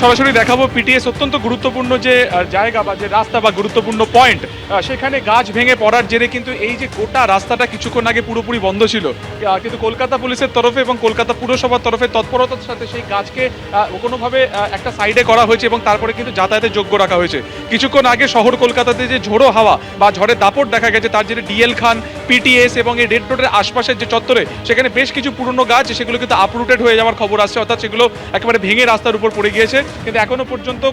সরাসরি দেখাবো পিটিএস অত্যন্ত গুরুত্বপূর্ণ যে জায়গা বা যে রাস্তা বা গুরুত্বপূর্ণ পয়েন্ট, সেখানে গাছ ভেঙে পড়ার জেরে কিন্তু এই যে গোটা রাস্তাটা কিছুক্ষণ আগে পুরোপুরি বন্ধ ছিল, কিন্তু কলকাতা পুলিশের তরফে এবং কলকাতা পুরসভার তরফে তৎপরতার সাথে সেই গাছকে কোনোভাবে একটা সাইডে করা হয়েছে এবং তারপরে কিন্তু যাতায়াতের যোগ্য রাখা হয়েছে। কিছুক্ষণ আগে শহর কলকাতাতে যে ঝোড়ো হাওয়া বা ঝড়ের দাপট দেখা গেছে, তার জেরে ডিএল খান, পিটিএস এবং এই রেড রোডের আশপাশের যে চত্বরে সেখানে বেশ কিছু পুরনো গাছ সেগুলো কিন্তু আপরুটেড হয়ে যাওয়ার খবর আসছে, অর্থাৎ সেগুলো একেবারে ভেঙে রাস্তার উপর পড়ে গিয়েছে। কিন্তু এখনো পর্যন্ত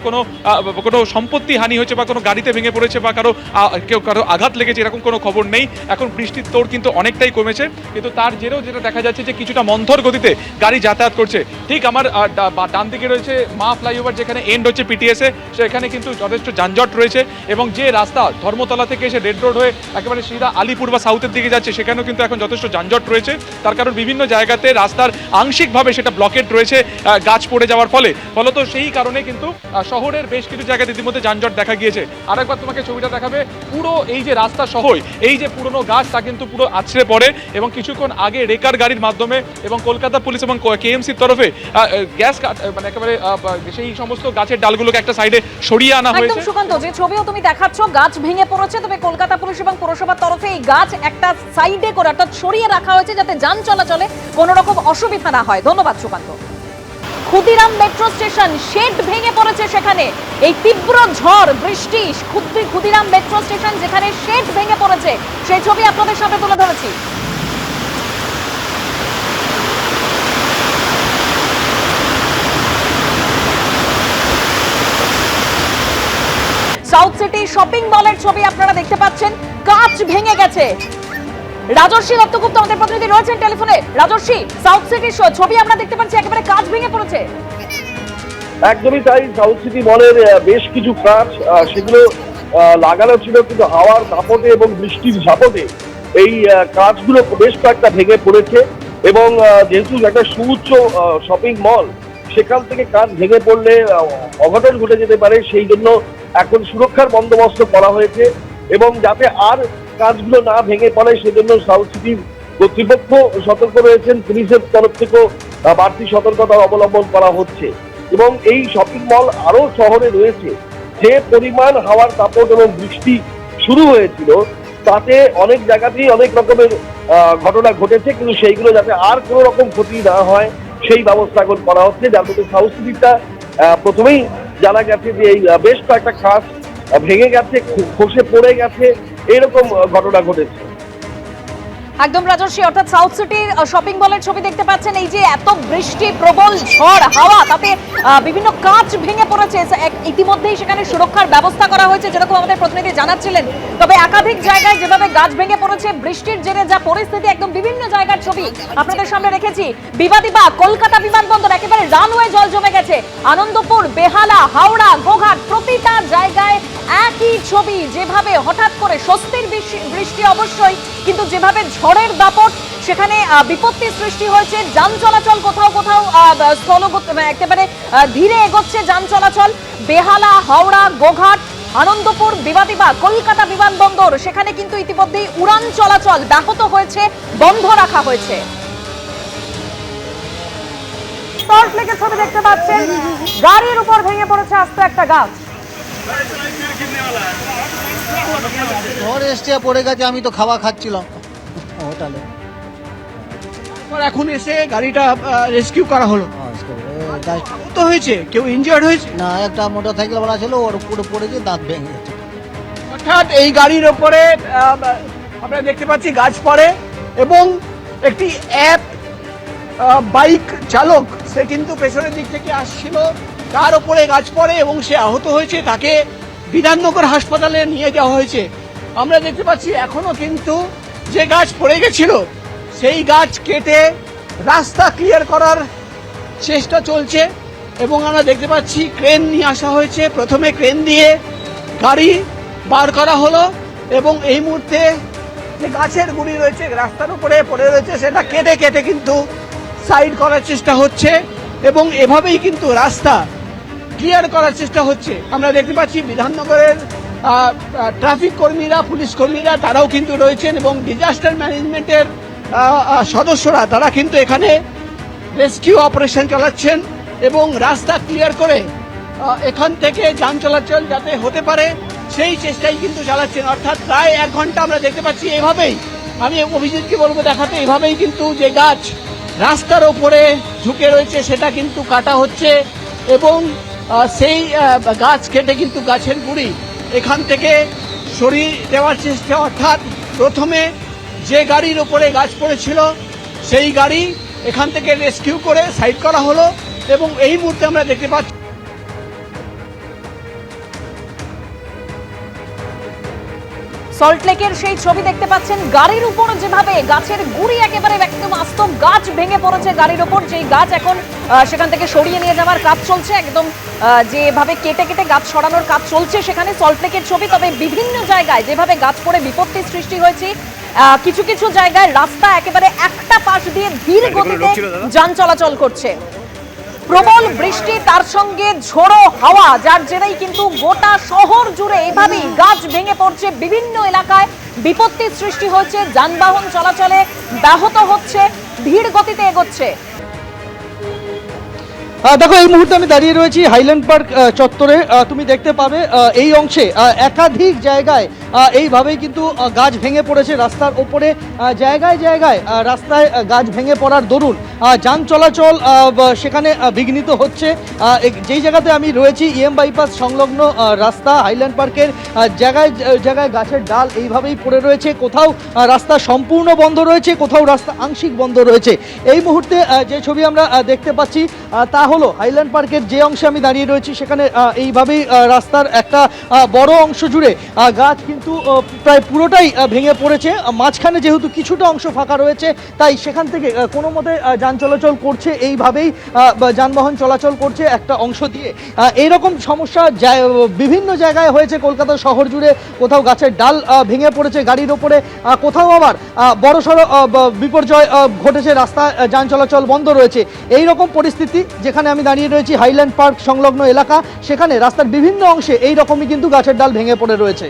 কোনো সম্পত্তি হানি হয়েছে বা কোনো গাড়িতে ভেঙে পড়েছে বা কারো আঘাত লেগেছে এরকম কোনো খবর নেই। এখন বৃষ্টির তোড় কিন্তু অনেকটাই কমেছে, কিন্তু তার জেরেও যেটা দেখা যাচ্ছে যে কিছুটা মন্থর গতিতে গাড়ি যাতায়াত করছে। ঠিক আমার ডান দিকে রয়েছে মা ফ্লাইওভার, যেখানে এন্ড হচ্ছে পিটিএসে, সেখানে কিন্তু যথেষ্ট যানজট রয়েছে এবং যে রাস্তা ধর্মতলা থেকে এসে রেড রোড হয়ে একেবারে সিধা আলিপুর বা সাউথের দিকে যাচ্ছে সেখানেও কিন্তু এখন যথেষ্ট যানজট রয়েছে। তার কারণ বিভিন্ন জায়গাতে রাস্তার আংশিকভাবে সেটা ব্লকেট রয়েছে গাছ পড়ে যাওয়ার ফলত সেই কারণে কিন্তু শহরের বেশ কিছু জায়গাতে ইতিমধ্যে যানজট দেখা গিয়েছে। আরেকবার তোমাকে ছবিটা দেখাবে, পুরো এই যে রাস্তা সহ এই যে পুরনো গাছ তা কিন্তু পুরো আছড়ে পড়ে এবং কিছুক্ষণ আগে রেকার গাড়ির মাধ্যমে এবং কলকাতা পুলিশ এবং কেএমসির তরফে গ্যাস মানে একেবারে সেই সমস্ত গাছের ডালগুলোকে একটা সাইডে সরিয়ে আনা হয়েছে। একদম সুকান্ত, যে ছবিও তুমি দেখাচ্ছ গাছ ভেঙে পড়েছে, তবে কলকাতা পুলিশ এবং পৌরসভার তরফে এই গাছ একটা সাইডে করে অর্থাৎ সরিয়ে রাখা হয়েছে যাতে যান চলাচলে কোনো রকম অসুবিধা না হয়। ধন্যবাদ Sukanta. Khudiram metro station shed ভেঙে পড়েছে, সেখানে এই তীব্র ঝড় বৃষ্টি ক্ষুদিরাম মেট্রো স্টেশন যেখানে শেড ভেঙে পড়েছে সেই ছবি আপনাদের সামনে তুলে ধরেছি। সাউথ সিটি শপিং মলের ছবি আপনারা দেখতে পাচ্ছেন, কাঁচ ভেঙে গেছে। রাজর্ষি দত্তগুপ্ত আমাদের প্রতিনিধি রয়েছেন টেলিফোনে। রাজর্ষি, সাউথ সিটির ছবি আমরা দেখতে পাচ্ছি একেবারে কাঁচ ভেঙে পড়েছে। একদমই তাই, সাউথ সিটি মলের বেশ কিছু কাঁচ সেগুলো লাগানো ছিল, কিন্তু হাওয়ার দাপটে এবং বৃষ্টির ঝাপটে এই কাঁচগুলো বেশ কয়েকটা ভেঙে পড়েছে এবং যেহেতু একটা সুউচ্চ শপিং মল, সেখান থেকে কাঁচ ভেঙে পড়লে অঘটন ঘটে যেতে পারে, সেই জন্য এখন সুরক্ষার বন্দোবস্ত করা হয়েছে এবং যাতে আর কাজগুলো না ভেঙে পড়ে সেজন্য সাউথ সিটির কর্তৃপক্ষ সতর্ক রয়েছেন। পুলিশের তরফ থেকেও বাড়তি সতর্কতা অবলম্বন করা হচ্ছে এবং এই শপিং মল আরো শহরে রয়েছে। যে পরিমাণ হাওয়ার দাপট এবং বৃষ্টি শুরু হয়েছিল তাতে অনেক জায়গাতেই অনেক রকমের ঘটনা ঘটেছে, কিন্তু সেইগুলো যাতে আর কোনো রকম ক্ষতি না হয় সেই ব্যবস্থা এখন করা হচ্ছে। যার মধ্যে সাউথ সিটিটা প্রথমেই জানা গেছে যে এই বেশ কয়েকটা কাঁচ ভেঙে গেছে, খসে পড়ে গেছে, এরকম ঘটনা ঘটেছে। একদম রাজর্ষি, অর্থাৎ সাউথ সিটির শপিং মলের ছবি দেখতে পাচ্ছেন। এই যে এত বৃষ্টি, প্রবল ঝড় হাওয়া, তাতে বিভিন্ন কাঁচ ভেঙে পড়েছে। ইতিমধ্যেই সেখানে সুরক্ষার ব্যবস্থা করা হয়েছে যেরকম আমাদের প্রতিনিধি জানাচ্ছিলেন। তবে একাধিক জায়গায় যেভাবে গাছ ভেঙে পড়েছে, বৃষ্টির জেরে যা পরিস্থিতি, একদম বিভিন্ন জায়গার ছবি আপনাদের সামনে রেখেছি। বিবাদিবা কলকাতা বিমানবন্দর একেবারে রানওয়ে জল জমে গেছে। আনন্দপুর, বেহালা, হাওড়া, গোঘাট প্রতিটা জায়গায় একই ছবি। যেভাবে হঠাৎ করে স্বস্তির বৃষ্টি অবশ্যই, কিন্তু যেভাবে ঝড়ের দাপট, সেখানে বিপত্তির সৃষ্টি হয়েছে। যান চলাচল কোথাও কোথাও একেবারে ধীরে এগোচ্ছে যান চলাচল। বেহালা, হাওড়া, গোঘাট, আনন্দপুর, বিবাদিবা কলকাতা বিমানবন্দর, সেখানে কিন্তু ইতিমধ্যেই উড়ান চলাচল ব্যাহত হয়েছে, বন্ধ রাখা হয়েছে। সল্টলেকের ছবি দেখতে পাচ্ছেন, গাড়ির উপর ভেঙে পড়েছে আস্ত একটা গাছ। ঝড় এসছে, পড়ে গেছে, আমি তো খাওয়া খাচ্ছিলাম হোটেলে। এখন এসে গাড়িটা রেস্কিউ করা হলো। তো হয়েছে, কেউ ইনজিয়ার্ড হয়েছে না, একটা মোটর সাইকেল ভাড়া ছিল, ওর উপরে পড়েছে, দাঁত ভেঙে গেছে। অর্থাৎ এই গাড়ির ওপরে আমরা দেখতে পাচ্ছি গাছ পড়ে এবং একটি বাইক চালক, সে কিন্তু পেছনের দিক থেকে আসছিল, তার ওপরে গাছ পড়ে এবং সে আহত হয়েছে। তাকে বিধাননগর হাসপাতালে নিয়ে যাওয়া হয়েছে। আমরা দেখতে পাচ্ছি এখনো কিন্তু যে গাছ পড়ে গেছিল সেই গাছ কেটে রাস্তা ক্লিয়ার করার চেষ্টা চলছে এবং আমরা দেখতে পাচ্ছি ক্রেন নিয়ে আসা হয়েছে। প্রথমে ক্রেন দিয়ে গাড়ি বার করা হলো এবং এই মুহূর্তে যে গাছের গুঁড়ি রয়েছে রাস্তার উপরে পড়ে রয়েছে, সেটা কেটে কেটে কিন্তু সাইড করার চেষ্টা হচ্ছে এবং এভাবেই কিন্তু রাস্তা ক্লিয়ার করার চেষ্টা হচ্ছে। আমরা দেখতে পাচ্ছি বিধাননগরের ট্রাফিক কর্মীরা, পুলিশ কর্মীরা, তারাও কিন্তু রয়েছেন এবং ডিজাস্টার ম্যানেজমেন্টের সদস্যরা, তারা কিন্তু এখানে রেস্কিউ অপারেশন চালাচ্ছেন এবং রাস্তা ক্লিয়ার করে এখান থেকে যান চলাচল যাতে হতে পারে সেই চেষ্টাই কিন্তু চালাচ্ছেন। অর্থাৎ প্রায় 1 ঘন্টা আমরা দেখতে পাচ্ছি এভাবেই, আমি অভিজিৎকে বলবো দেখাতে, এভাবেই কিন্তু যে গাছ রাস্তার ওপরে ঝুঁকে রয়েছে সেটা কিন্তু কাটা হচ্ছে এবং সেই গাছ কেটে কিন্তু গাছের গুঁড়ি এখান থেকে সরিয়ে দেওয়ার চেষ্টা। অর্থাৎ প্রথমে যে গাড়ির ওপরে গাছ পড়েছিল সেই গাড়ি এখান থেকে রেস্কিউ করে সাইড করা হলো এবং এই মুহূর্তে আমরা দেখতে পাচ্ছি সল্টলেকের সেই ছবি দেখতে পাচ্ছেন, গাড়ির উপর যেভাবে গাছের গুঁড়ি একেবারে একদম আস্ত গাছ ভেঙে পড়েছে গাড়ির উপর, যেই গাছ এখন সেখান থেকে সরিয়ে নিয়ে যাওয়ার কাজ চলছে, একদম যেভাবে কেটে কেটে গাছ সরানোর কাজ চলছে সেখানে সল্টলেকের ছবি। তবে বিভিন্ন জায়গায় যেভাবে গাছ পড়ে বিপত্তির সৃষ্টি হয়েছে, কিছু কিছু জায়গায় রাস্তা একেবারে একটা পাশ দিয়ে ধীর গতিতে যান চলাচল করছে। প্রবল বৃষ্টি তার সঙ্গে ঝোড়ো হাওয়া, যার জেরেই কিন্তু গোটা শহর জুড়ে এভাবেই গাছ ভেঙে পড়ছে। বিভিন্ন এলাকায় বিপত্তির সৃষ্টি হচ্ছে, যানবাহন চলাচলে ব্যাহত হচ্ছে, ধীর গতিতে এগোচ্ছে। দেখো এই মুহূর্তে আমি দাঁড়িয়ে রয়েছি হাইল্যান্ড পার্ক চত্বরে। তুমি দেখতে পাবে এই অংশে একাধিক জায়গায় এইভাবেই কিন্তু গাছ ভেঙে পড়েছে রাস্তার ওপরে। জায়গায় জায়গায় রাস্তায় গাছ ভেঙে পড়ার দরুন যান চলাচল সেখানে বিঘ্নিত হচ্ছে। যেই জায়গাতে আমি রয়েছি ইএম বাইপাস সংলগ্ন রাস্তা হাইল্যান্ড পার্কের জায়গায় জায়গায় গাছের ডাল এইভাবেই পড়ে রয়েছে। কোথাও রাস্তা সম্পূর্ণ বন্ধ রয়েছে, কোথাও রাস্তা আংশিক বন্ধ রয়েছে। এই মুহূর্তে যে ছবি আমরা দেখতে পাচ্ছি তা হলো হাইল্যান্ড পার্কের যে অংশে আমি দাঁড়িয়ে রয়েছি সেখানে এইভাবেই রাস্তার একটা বড় অংশ জুড়ে গাছ কিন্তু প্রায় পুরোটাই ভেঙে পড়েছে। মাঝখানে যেহেতু কিছুটা অংশ ফাঁকা রয়েছে তাই সেখান থেকে কোনো মতে যান চলাচল করছে, এইভাবেই যানবাহন চলাচল করছে একটা অংশ দিয়ে। এইরকম সমস্যা বিভিন্ন জায়গায় হয়েছে কলকাতা শহর জুড়ে। কোথাও গাছের ডাল ভেঙে পড়েছে গাড়ির ওপরে, কোথাও আবার বড়সড় বিপর্যয় ঘটেছে, রাস্তা যান চলাচল বন্ধ রয়েছে। এই রকম পরিস্থিতি যেখানে আমি দাঁড়িয়ে রয়েছি হাইল্যান্ড পার্ক সংলগ্ন এলাকা, সেখানে রাস্তার বিভিন্ন অংশে এই রকমই কিন্তু গাছের ডাল ভেঙে পড়ে রয়েছে।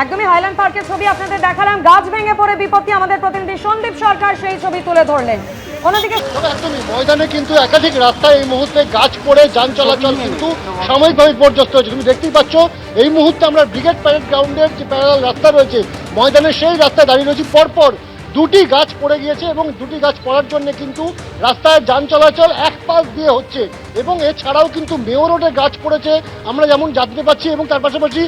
একদমই হাইল্যান্ড পার্কের ছবি আপনাদের দেখালাম, গাছ ভেঙে পড়ে বিপত্তি। আমাদের প্রতিনিধি সন্দীপ সরকার সেই ছবি তুলে ধরলেন। অন্যদিকে একদমই ময়দানে কিন্তু একাধিক রাস্তায় এই মুহূর্তে গাছ পড়ে যান চলাচল কিন্তু সাময়িকভাবে বিপর্যস্ত হচ্ছে। তুমি দেখতেই পাচ্ছ এই মুহূর্তে আমরা ব্রিগেড প্যারেড গ্রাউন্ডের যে প্যারালাল রাস্তা রয়েছে ময়দানে, সেই রাস্তায় দাঁড়িয়ে রয়েছি। পরপর দুটি গাছ পড়ে গিয়েছে এবং দুটি গাছ পড়ার জন্য কিন্তু রাস্তায় যান চলাচল এক পাশ দিয়ে হচ্ছে এবং এছাড়াও কিন্তু মেয়র রোডে গাছ পড়েছে আমরা যেমন জানতে পাচ্ছি, এবং তার পাশাপাশি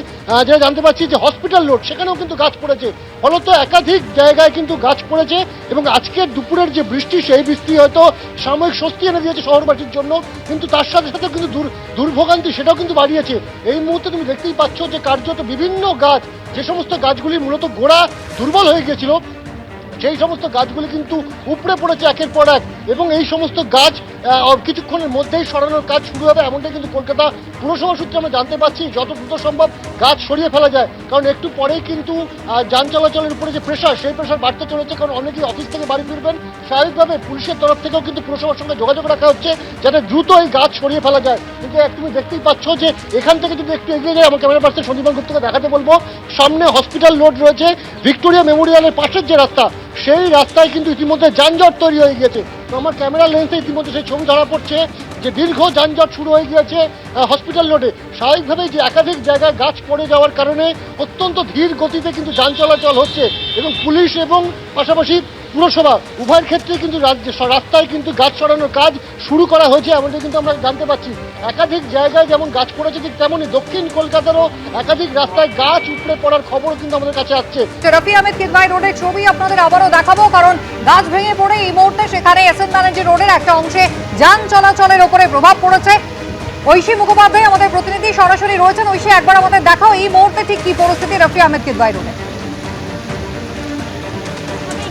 যেটা জানতে পাচ্ছি যে হসপিটাল রোড সেখানেও কিন্তু গাছ পড়েছে। ফলত একাধিক জায়গায় কিন্তু গাছ পড়েছে এবং আজকের দুপুরের যে বৃষ্টি সেই বৃষ্টি হয়তো সাময়িক স্বস্তি এনে দিয়েছে শহরবাসীর জন্য, কিন্তু তার সাথে সাথে কিন্তু দুর্ভোগান্তি সেটাও কিন্তু বাড়িয়েছে। এই মুহূর্তে তুমি দেখতেই পাচ্ছ যে কার্যত বিভিন্ন গাছ, যে সমস্ত গাছগুলি মূলত গোড়া দুর্বল হয়ে গিয়েছিল সেই সমস্ত গাছগুলি কিন্তু উপড়ে পড়েছে একের পর এক, এবং এই সমস্ত গাছ কিছুক্ষণের মধ্যেই সরানোর কাজ শুরু হবে এমনটাই কিন্তু কলকাতা পুরসভা সূত্রে আমরা জানতে পারছি। যত দ্রুত সম্ভব গাছ সরিয়ে ফেলা যায়, কারণ একটু পরেই কিন্তু যান চলাচলের উপরে যে প্রেশার সেই প্রেশার বাড়তে চলেছে, কারণ অনেকেই অফিস থেকে বাড়ি ফিরবেন। স্বাভাবিকভাবে পুলিশের তরফ থেকেও কিন্তু পুরসভার সঙ্গে যোগাযোগ রাখা হচ্ছে যাতে দ্রুত এই গাছ সরিয়ে ফেলা যায়। কিন্তু তুমি দেখতেই পাচ্ছ যে এখান থেকে যদি একটু এগিয়ে যায়, আমার ক্যামেরা পার্সন সন্দীপ গুপ্তকে দেখাতে বলবো, সামনে হসপিটাল রোড রয়েছে, ভিক্টোরিয়া মেমোরিয়ালের পাশের যে রাস্তা সেই রাস্তায় কিন্তু ইতিমধ্যে যানজট তৈরি হয়ে গিয়েছে। তো আমার ক্যামেরা লেন্সে ইতিমধ্যে সেই ছবি ধরা পড়ছে যে দীর্ঘ যানজট শুরু হয়ে গিয়েছে হসপিটাল রোডে। স্বাভাবিকভাবেই যে একাধিক জায়গায় গাছ পড়ে যাওয়ার কারণে অত্যন্ত ধীর গতিতে কিন্তু যান চলাচল হচ্ছে এবং পুলিশ এবং পাশাপাশি পুরসভা উভয়ের ক্ষেত্রে কিন্তু রাস্তায় কিন্তু গাছ সরানোর কাজ শুরু করা হয়েছে এমনটা কিন্তু আমরা জানতে পারছি। একাধিক জায়গায় যেমন গাছ পড়েছে ঠিক তেমনই দক্ষিণ কলকাতারও একাধিক রাস্তায় গাছ উপড়ে পড়ার খবরও কিন্তু আমাদের কাছে আসছে। রফি আহমেদ কিদওয়াই রোডের ছবি আপনাদের আবারও দেখাবো, কারণ গাছ ভেঙে পড়ে এই মুহূর্তে সেখানে এসএন ব্যানার্জি রোডের একটা অংশে যান চলাচলের উপরে প্রভাব পড়েছে। ঐশী মুখোপাধ্যায় আমাদের প্রতিনিধি সরাসরি রয়েছেন। ঐশী, একবার আমাদের দেখাও এই মুহূর্তে ঠিক কি পরিস্থিতি রফি আহমেদ কিদওয়াই রোডে।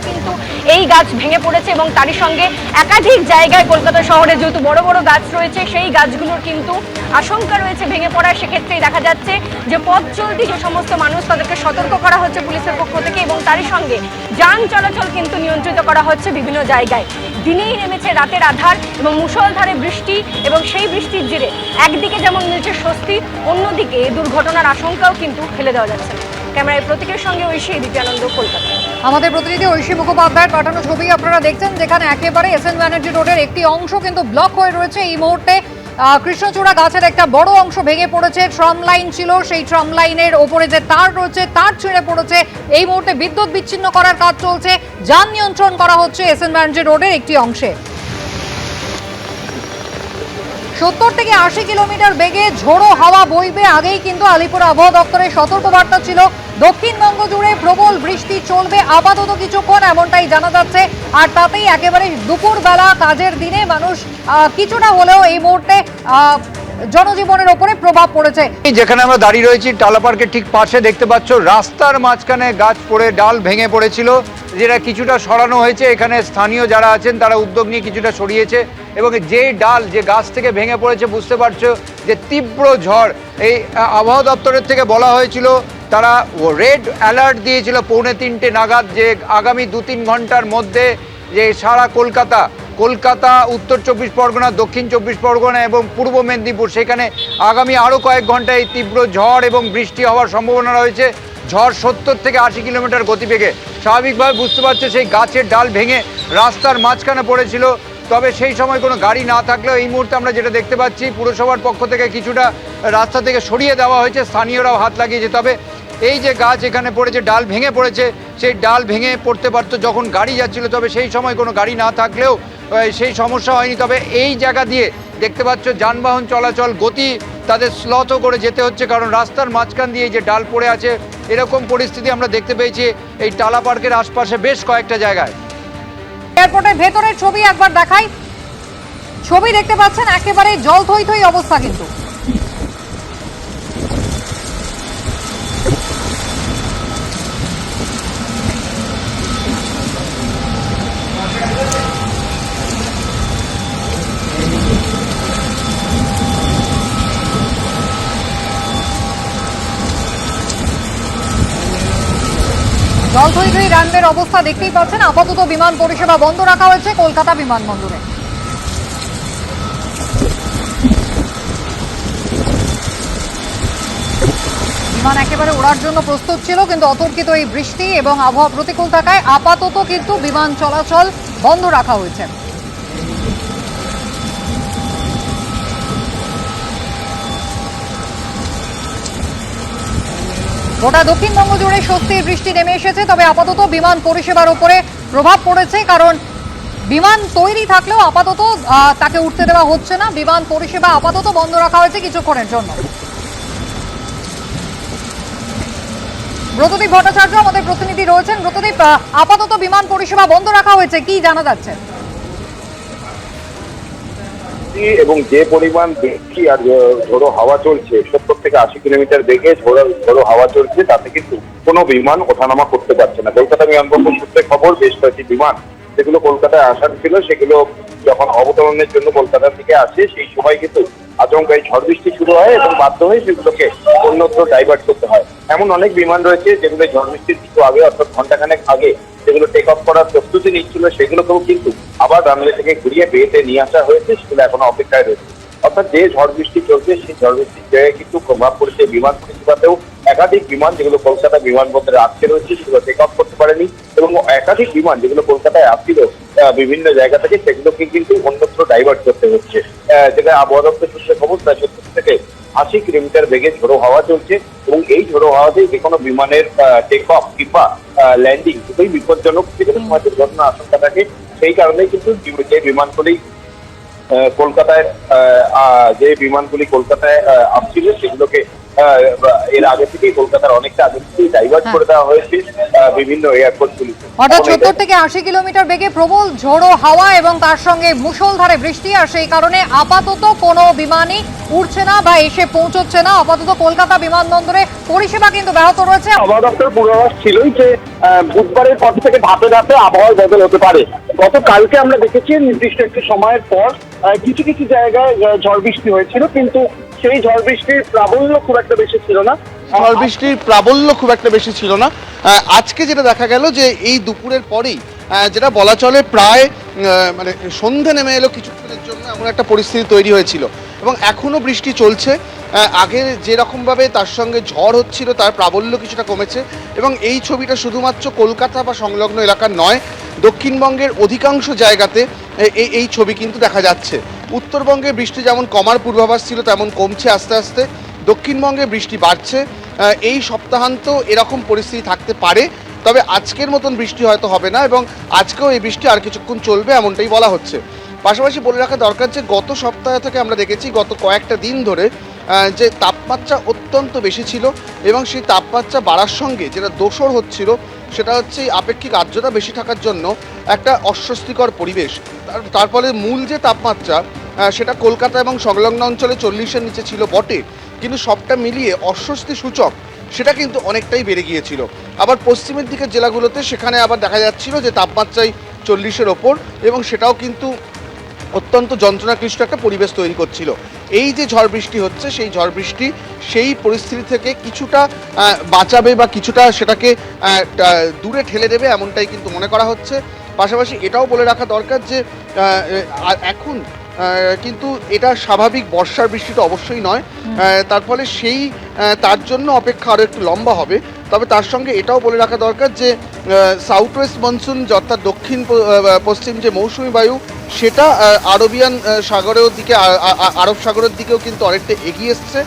কিন্তু এই গাছ ভেঙে পড়েছে এবং তারই সঙ্গে একাধিক জায়গায় কলকাতা শহরে যেহেতু বড় বড় গাছ রয়েছে সেই গাছগুলোর কিন্তু আশঙ্কা রয়েছে ভেঙে পড়ার। সেক্ষেত্রেই দেখা যাচ্ছে যে পথ চলতি যে সমস্ত মানুষ তাদেরকে সতর্ক করা হচ্ছে পুলিশের পক্ষ থেকে এবং তারই সঙ্গে যান চলাচল কিন্তু নিয়ন্ত্রিত করা হচ্ছে বিভিন্ন জায়গায়। দিনেই নেমেছে রাতের আধার এবং মুষলধারে বৃষ্টি, এবং সেই বৃষ্টির জেরে একদিকে যেমন মিলছে স্বস্তি, অন্যদিকে দুর্ঘটনার আশঙ্কাও কিন্তু ফেলে দেওয়া যাচ্ছে। ক্যামেরায় প্রতীকের সঙ্গে ঐশী, দিব্য আনন্দ, কলকাতা। আমাদের প্রতিনিধি ঐশী মুখোপাধ্যায়ের পাঠানো ছবি আপনারা দেখছেন, যেখানে একেবারে এসএন ব্যানার্জি রোডের একটি অংশ কিন্তু ব্লক হয়ে রয়েছে এই মুহূর্তে। কৃষ্ণচূড়া গাছের একটা বড় অংশ ভেঙে পড়েছে। ট্রাম লাইন ছিল, সেই ট্রাম লাইনের ওপরে যে তার রয়েছে তার ছিঁড়ে পড়েছে। এই মুহূর্তে বিদ্যুৎ বিচ্ছিন্ন করার কাজ চলছে, যান নিয়ন্ত্রণ করা হচ্ছে এসএন ব্যানার্জি রোডের একটি অংশে। 70 থেকে 80 কিলোমিটার বেগে ঝোড়ো হাওয়া বইবে, আগেই কিন্তু আলিপুর আবহাওয়া দপ্তরের সতর্কবার্তা ছিল। দক্ষিণবঙ্গ জুড়ে প্রবল বৃষ্টি চলবে আপাতত কিছুক্ষণ, এমনটাই জানা যাচ্ছে। আর তাতেই একেবারে দুপুরবেলা কাজের দিনে মানুষ কিছুটা হলেও এই মুহূর্তে জনজীবনের ওপরে প্রভাব পড়েছে। যেখানে আমরা দাঁড়িয়ে রয়েছি টালা পার্কের ঠিক পাশে দেখতে পাচ্ছ রাস্তার মাঝখানে গাছ পড়ে ডাল ভেঙে পড়েছিল, যেটা কিছুটা সরানো হয়েছে। এখানে স্থানীয় যারা আছেন তারা উদ্যোগ নিয়ে কিছুটা সরিয়েছে এবং যে ডাল যে গাছ থেকে ভেঙে পড়েছে বুঝতে পারছো যে তীব্র ঝড়। এই আবহাওয়া দপ্তরের থেকে বলা হয়েছিল, তারা রেড অ্যালার্ট দিয়েছিল 2:45 নাগাদ, যে আগামী 2-3 ঘন্টার মধ্যে যে সারা কলকাতা, উত্তর 24 পরগনা, দক্ষিণ 24 পরগনা এবং পূর্ব মেদিনীপুর, সেখানে আগামী আরও কয়েক ঘন্টায় তীব্র ঝড় এবং বৃষ্টি হওয়ার সম্ভাবনা রয়েছে। ঝড় 70 থেকে 80 কিলোমিটার গতিবেগে। স্বাভাবিকভাবে বুঝতে পারছে সেই গাছের ডাল ভেঙে রাস্তার মাঝখানে পড়েছিল। তবে সেই সময় কোনো গাড়ি না থাকলেও এই মুহূর্তে আমরা যেটা দেখতে পাচ্ছি, পুরসভার পক্ষ থেকে কিছুটা রাস্তা থেকে সরিয়ে দেওয়া হয়েছে, স্থানীয়রাও হাত লাগিয়েছে। তবে এই যে গাছ এখানে পড়েছে, ডাল ভেঙে পড়েছে, সেই ডাল ভেঙে পড়তে পারতো যখন গাড়ি যাচ্ছিল, তবে সেই সময় কোনো গাড়ি না থাকলেও সেই সমস্যা হয়নি। তবে এই জায়গা দিয়ে দেখতে পাচ্ছ যানবাহন চলাচল গতি তাদের স্লথ করে যেতে হচ্ছে, কারণ রাস্তার মাঝখান দিয়ে যে ডাল পড়ে আছে, এরকম পরিস্থিতি আমরা দেখতে পেয়েছি এই টালা পার্কের আশপাশে বেশ কয়েকটা জায়গায়। এয়ারপোর্টের ভেতরের ছবি একবার দেখাই। ছবি দেখতে পাচ্ছেন, একেবারে জল থই থই অবস্থা। কিন্তু জল থই থই রানওয়ের অবস্থা দেখতেই পাচ্ছেন। আপাতত বিমান পরিষেবা বন্ধ রাখা হয়েছে কলকাতা বিমানবন্দরে। বিমান একেবারে ওড়ার জন্য প্রস্তুত ছিল, কিন্তু অতর্কিত এই বৃষ্টি এবং আবহাওয়া প্রতিকূল থাকায় আপাতত কিন্তু বিমান চলাচল বন্ধ রাখা হয়েছে। গোটা দক্ষিণবঙ্গ জুড়ে স্বস্তির বৃষ্টি নেমে এসেছে, তবে আপাতত বিমান পরিষেবার উপরে প্রভাব পড়েছে, কারণ বিমান তৈরি থাকলেও আপাতত তাকে উঠতে দেওয়া হচ্ছে না। বিমান পরিষেবা আপাতত বন্ধ রাখা হয়েছে কিছুক্ষণের জন্য। ব্রতদীপ ভট্টাচার্য আমাদের প্রতিনিধি রয়েছেন। ব্রতদীপ, আপাতত বিমান পরিষেবা বন্ধ রাখা হয়েছে, কি জানা যাচ্ছে? এবং যে পরিমাণ বৃষ্টি আর ঝোড়ো হাওয়া চলছে, 70 থেকে 80 কিলোমিটার বেগে ঝোড়ো হাওয়া চলছে, তাতে কিন্তু কোনো বিমান ওঠানামা করতে পারছে না। কলকাতা বিমানবন্দর সূত্রে খবর, বেশ কয়েকটি বিমান যেগুলো কলকাতায় আসার ছিল, সেগুলো যখন অবতরণের জন্য কলকাতা থেকে আসে, সেই সময় কিন্তু আচমকাই ঝড় বৃষ্টি শুরু হয় এবং বাধ্য হয়ে সেগুলোকে অন্যত্র ডাইভার্ট করতে হয়। এমন অনেক বিমান রয়েছে যেগুলো ঝড় বৃষ্টির কিছু আগে, অর্থাৎ ঘন্টাখানেক আগে যেগুলো টেক অফ করার প্রস্তুতি নিচ্ছিল, সেগুলোকেও কিন্তু আবার রানওয়ে থেকে ঘুরিয়ে বেতে নিয়ে আসা হয়েছে, সেগুলো এখনো অপেক্ষায় রয়েছে। অর্থাৎ যে ঝড় বৃষ্টি চলছে, সেই ঝড় বৃষ্টির জায়গায় কিন্তু প্রভাব পড়েছে বিমান পরিষেবাতেও। একাধিক বিমান যেগুলো কলকাতা বিমানবন্দরে আটকে রয়েছে, সেগুলো টেক অফ করতে পারেনি, এবং একাধিক বিমান যেগুলো কলকাতায় আসছিল বিভিন্ন জায়গা থেকে, সেগুলোকে কিন্তু অন্যত্র ডাইভার্ট করতে হচ্ছে। যেটা আবহাওয়া দপ্তর সূত্রে খবর, প্রায় 70 থেকে 80 কিলোমিটার বেগে ঝোড়ো হাওয়া চলছে, এবং এই ঝোড়ো হাওয়াতে যে কোনো বিমানের টেক অফ কিংবা ল্যান্ডিং দুটোই বিপজ্জনক, যে কোনো সময় দুর্ঘটনার আশঙ্কা থাকে। সেই কারণেই কিন্তু যে বিমানগুলি কলকাতায় আসছিল, সেগুলোকে এর আগে থেকেই কলকাতার অনেকটা আগে থেকেই ডাইভার্ট করে দেওয়া হয়েছে বিভিন্ন এয়ারপোর্টগুলিতে। অর্থাৎ 70 থেকে 80 কিলোমিটার বেগে প্রবল ঝোড়ো হাওয়া এবং তার সঙ্গে মুষলধারে বৃষ্টি, আর সেই কারণে আপাতত কোনো বিমানই উঠছে না বা এসে পৌঁছচ্ছে না। আপাতত কলকাতা বিমানবন্দরে পরিষেবা কিন্তু ব্যাহত রয়েছে। আবহাওয়া দপ্তর পূর্বাভাস ছিলই যে বুধবারের পর থেকে ধাপে ধাপে আবহাওয়ার বদল হতে পারে। গতকালকে আমরা দেখেছি নির্দিষ্ট একটি সময়ের পর কিছু কিছু জায়গায় ঝড় বৃষ্টি হয়েছিল, কিন্তু সেই ঝড় বৃষ্টির প্রাবল্য খুব একটা বেশি ছিল না। আজকে যেটা দেখা গেল যে এই দুপুরের পরেই যেটা বলা চলে প্রায় মানে সন্ধে নেমে এলো কিছুক্ষণের জন্য, এমন একটা পরিস্থিতি তৈরি হয়েছিল এবং এখনও বৃষ্টি চলছে। আগে যেরকমভাবে তার সঙ্গে ঝড় হচ্ছিল, তার প্রাবল্য কিছুটা কমেছে, এবং এই ছবিটা শুধুমাত্র কলকাতা বা সংলগ্ন এলাকার নয়, দক্ষিণবঙ্গের অধিকাংশ জায়গাতে এই ছবি কিন্তু দেখা যাচ্ছে। উত্তরবঙ্গে বৃষ্টি যেমন কমার পূর্বাভাস ছিল তেমন কমছে আস্তে আস্তে, দক্ষিণবঙ্গে বৃষ্টি বাড়ছে। এই সপ্তাহান্ত এরকম পরিস্থিতি থাকতে পারে, তবে আজকের মতন বৃষ্টি হয়তো হবে না এবং আজকেও এই বৃষ্টি আর কিছুক্ষণ চলবে এমনটাই বলা হচ্ছে। পাশাপাশি বলে রাখা দরকার যে গত সপ্তাহ থেকে আমরা দেখেছি গত কয়েকটা দিন ধরে যে তাপমাত্রা অত্যন্ত বেশি ছিল এবং সেই তাপমাত্রা বাড়ার সঙ্গে যেটা দোসর হচ্ছিল সেটা হচ্ছে এই আপেক্ষিক আর্দ্রতা বেশি থাকার জন্য একটা অস্বস্তিকর পরিবেশ। তার ফলে মূল যে তাপমাত্রা সেটা কলকাতা এবং সংলগ্ন অঞ্চলে 40-এর নিচে ছিল বটে, কিন্তু সবটা মিলিয়ে অস্বস্তি সূচক সেটা কিন্তু অনেকটাই বেড়ে গিয়েছিল। আবার পশ্চিমের দিকের জেলাগুলোতে সেখানে আবার দেখা যাচ্ছিল যে তাপমাত্রায় 40-এর ওপর এবং সেটাও কিন্তু অত্যন্ত যন্ত্রণাক্লিষ্ট একটা পরিবেশ তৈরি করছিল। এই যে ঝড় বৃষ্টি হচ্ছে সেই ঝড় বৃষ্টি সেই পরিস্থিতি থেকে কিছুটা বাঁচাবে বা কিছুটা সেটাকে দূরে ঠেলে দেবে এমনটাই কিন্তু মনে করা হচ্ছে। পাশাপাশি এটাও বলে রাখা দরকার যে এখন কিন্তু এটা স্বাভাবিক বর্ষার বৃষ্টি তো অবশ্যই নয়, তার ফলে তার জন্য অপেক্ষা আরও একটু লম্বা হবে। তবে তার সঙ্গে এটাও বলে রাখা দরকার যে সাউথ ওয়েস্ট মনসুন অর্থাৎ দক্ষিণ পশ্চিম যে মৌসুমি বায়ু সেটা আরবিয়ান সাগরের দিকে আরব সাগরের দিকেও কিন্তু অনেকটা এগিয়ে এসছে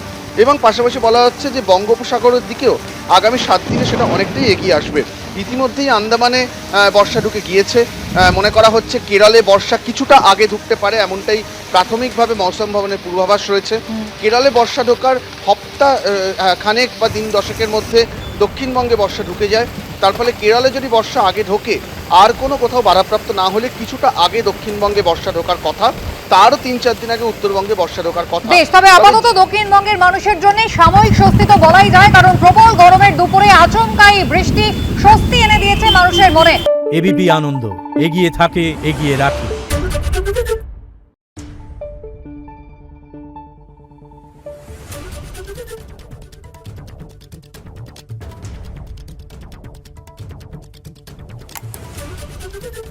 এবং পাশাপাশি বলা হচ্ছে যে বঙ্গোপসাগরের দিকেও আগামী 7 দিনে সেটা অনেকটাই এগিয়ে আসবে। ইতিমধ্যেই আন্দামানে বর্ষা ঢুকে গিয়েছে, মনে করা হচ্ছে কেরলে বর্ষা কিছুটা আগে ঢুকতে পারে এমনটাই প্রাথমিকভাবে মৌসুম ভবনের পূর্বাভাস রয়েছে। কেরলে বর্ষা ঢোকার হপ্তা খানেক বা দিন দশেকের মধ্যে দক্ষিণবঙ্গে বর্ষা ঢুকে যায়, তার ফলে কেরলে যদি বর্ষা আগে ঢোকে আর কোনো কোথাও বাধাপ্রাপ্ত না হলে কিছুটা আগে দক্ষিণবঙ্গে বর্ষা ঢোকার কথা, তারও 3-4 দিন আগে উত্তরবঙ্গে বর্ষা ঢোকার কথা। বেশ, তবে আপাতত দক্ষিণবঙ্গের মানুষের জন্য সাময়িক স্বস্তি তো বলাই যায়, কারণ প্রবল গরমের দুপুরে আচমকাই বৃষ্টি স্বস্তি এনে দিয়েছে মানুষের মনে। এবিপি আনন্দ, এগিয়ে থাকে, এগিয়ে রাখে। Thank you.